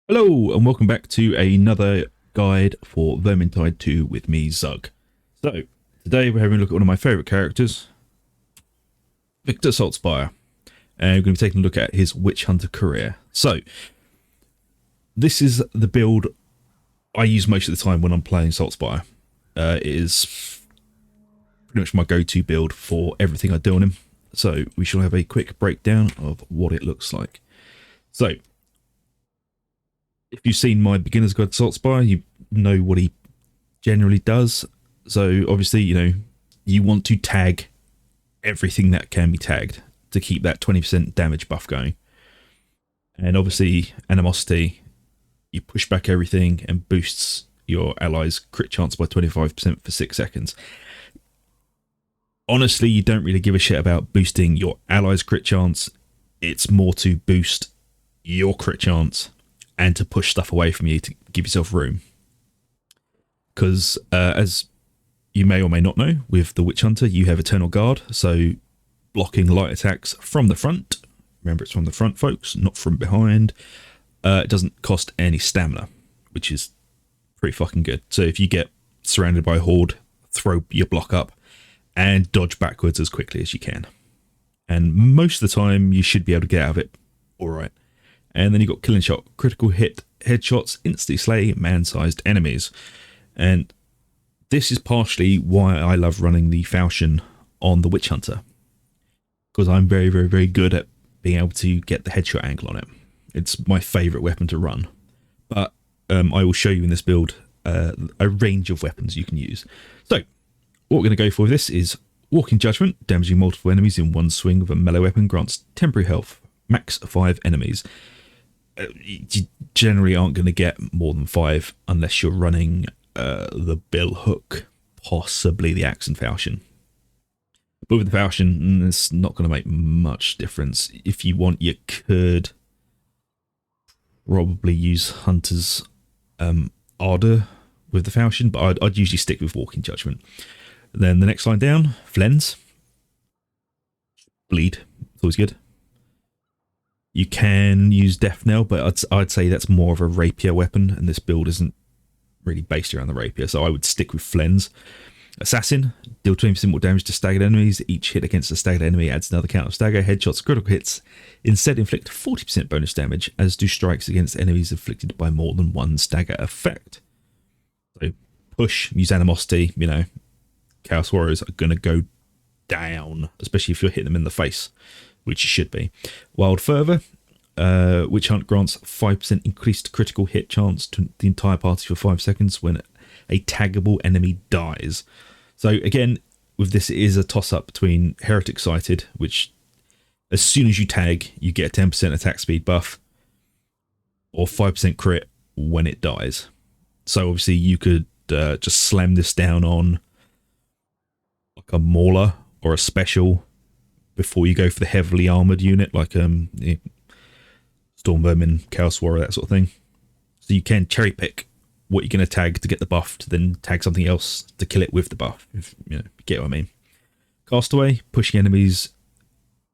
Hello and welcome back to another guide for Vermintide 2 with me, Zug. So, today we're having a look at one of my favourite characters, Victor Saltzpyre, and we're going to be taking a look at his Witch Hunter career. So, this is the build I use most of the time when I'm playing Saltzpyre. It is pretty much my go-to build for everything I do on him. So, we shall have a quick breakdown of what it looks like. So, if you've seen my beginner's guide to Saltzpyre, you know what he generally does. So obviously, you want to tag everything that can be tagged to keep that 20% damage buff going. And obviously, animosity, you push back everything and boosts your allies' crit chance by 25% for 6 seconds. Honestly, you don't really give a shit about boosting your allies' crit chance. It's more to boost your crit chance and to push stuff away from you to give yourself room. Because as you may or may not know, with the Witch Hunter, you have Eternal Guard, so blocking light attacks from the front. Remember, it's from the front, folks, not from behind. It doesn't cost any stamina, which is pretty fucking good. So if you get surrounded by a horde, throw your block up and dodge backwards as quickly as you can. And most of the time, you should be able to get out of it all right. And then you've got Killing Shot, critical hit, headshots, instantly slay man-sized enemies. And this is partially why I love running the falchion on the Witch Hunter. Because I'm very, very, very good at being able to get the headshot angle on it. It's my favourite weapon to run. But I will show you in this build a range of weapons you can use. So, what we're going to go for with this is Walking Judgment, damaging multiple enemies in one swing with a melee weapon, grants temporary health, max 5 enemies. You generally aren't going to get more than 5 unless you're running the bill hook, possibly the axe and falchion. But with the falchion, it's not going to make much difference. If you want, you could probably use Hunter's Ardor with the falchion, but I'd usually stick with Walking Judgment. Then the next line down, Flens. Bleed, it's always good. You can use Death Knell, but I'd say that's more of a rapier weapon, and this build isn't really based around the rapier, so I would stick with Flens. Assassin, deal 20% more damage to staggered enemies. Each hit against a staggered enemy adds another count of stagger. Headshots, critical hits instead inflict 40% bonus damage, as do strikes against enemies inflicted by more than one stagger effect. So push, use animosity, Chaos Warriors are going to go down, especially if you're hitting them in the face, which you should be. Wild Fervor, Witch Hunt grants 5% increased critical hit chance to the entire party for 5 seconds when a taggable enemy dies. So again, with this, it is a toss-up between Heretic Sighted, which as soon as you tag, you get a 10% attack speed buff, or 5% crit when it dies. So obviously you could just slam this down on like a Mauler or a Special before you go for the heavily armoured unit, like Storm Vermin, Chaos Warrior, that sort of thing. So you can cherry pick what you're going to tag to get the buff, to then tag something else to kill it with the buff, if you get what I mean. Castaway, pushing enemies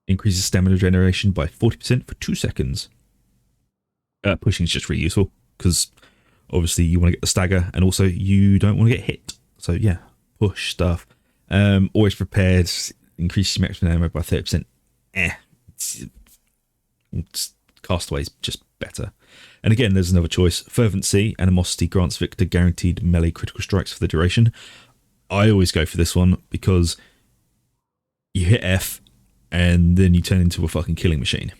increases stamina generation by 40% for 2 seconds. Pushing is just really useful, because obviously you want to get the stagger, and also you don't want to get hit. So yeah, push stuff. Always prepared, increases your maximum ammo by 30%. Castaway is just better. And again, there's another choice. Fervency, Animosity grants Victor guaranteed melee critical strikes for the duration. I always go for this one because you hit F and then you turn into a fucking killing machine.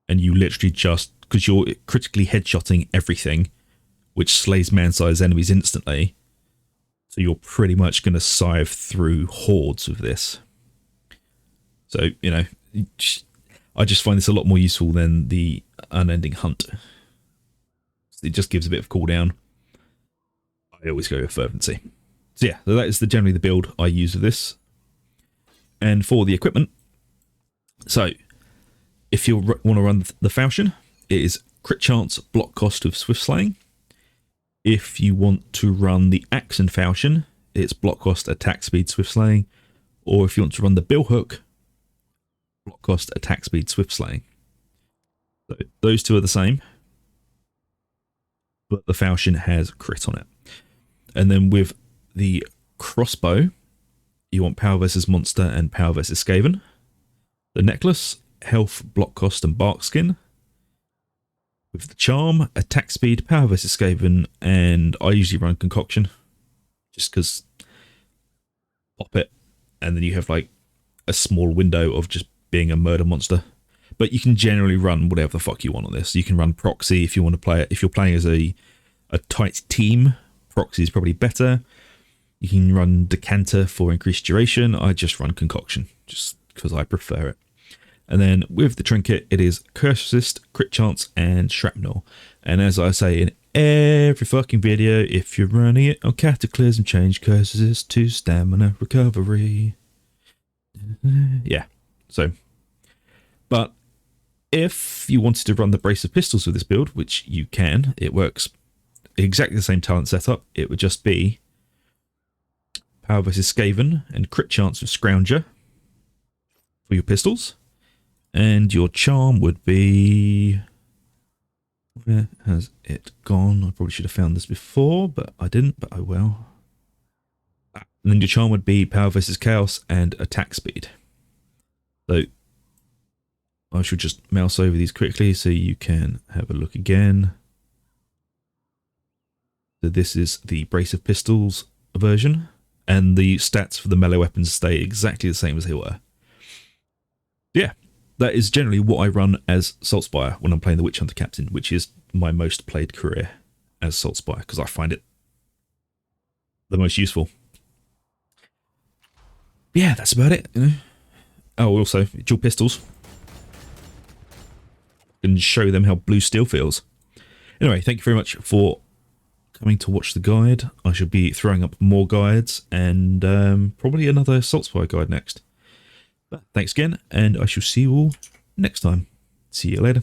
And you literally just, because you're critically headshotting everything, which slays man-sized enemies instantly, so you're pretty much going to scythe through hordes with this. So, I just find this a lot more useful than the Unending Hunt. It just gives a bit of cooldown. I always go with Fervency. So yeah, that is generally the build I use with this. And for the equipment, so if you want to run the falchion, it is crit chance, block cost of swift slaying. If you want to run the axe and falchion, it's block cost, attack speed, swift slaying. Or if you want to run the bill hook, block cost, attack speed, swift slaying. So those two are the same. but the falchion has crit on it. And then with the crossbow, you want power versus monster and power versus Skaven. The necklace, health, block cost, and bark skin. With the charm, attack speed, power versus Skaven, and I usually run concoction, just because pop it, and then you have like a small window of just being a murder monster. But you can generally run whatever the fuck you want on this. You can run proxy if you want to play it. If you're playing as a tight team, proxy is probably better. You can run decanter for increased duration. I just run concoction, just because I prefer it. And then with the trinket, it is curse resist, crit chance, and shrapnel. And as I say in every fucking video, if you're running it on cataclysm, change curse resist to stamina recovery. Yeah, so. But if you wanted to run the brace of pistols with this build, which you can, it works exactly the same talent setup. It would just be power versus Skaven and crit chance with Scrounger for your pistols. And your charm would be... Where has it gone? I probably should have found this before, but I didn't, but I will. And then your charm would be power versus chaos and attack speed. So I should just mouse over these quickly so you can have a look again. So this is the Brace of Pistols version, and the stats for the melee weapons stay exactly the same as they were. Yeah, that is generally what I run as Saltspire when I'm playing the Witch Hunter Captain, which is my most played career as Saltspire, because I find it the most useful. Yeah, that's about it, you know. Oh, also, dual pistols. And show them how blue steel feels. Anyway, thank you very much for coming to watch the guide. I should be throwing up more guides and probably another Saltspire guide next. But thanks again, and I shall see you all next time. See you later.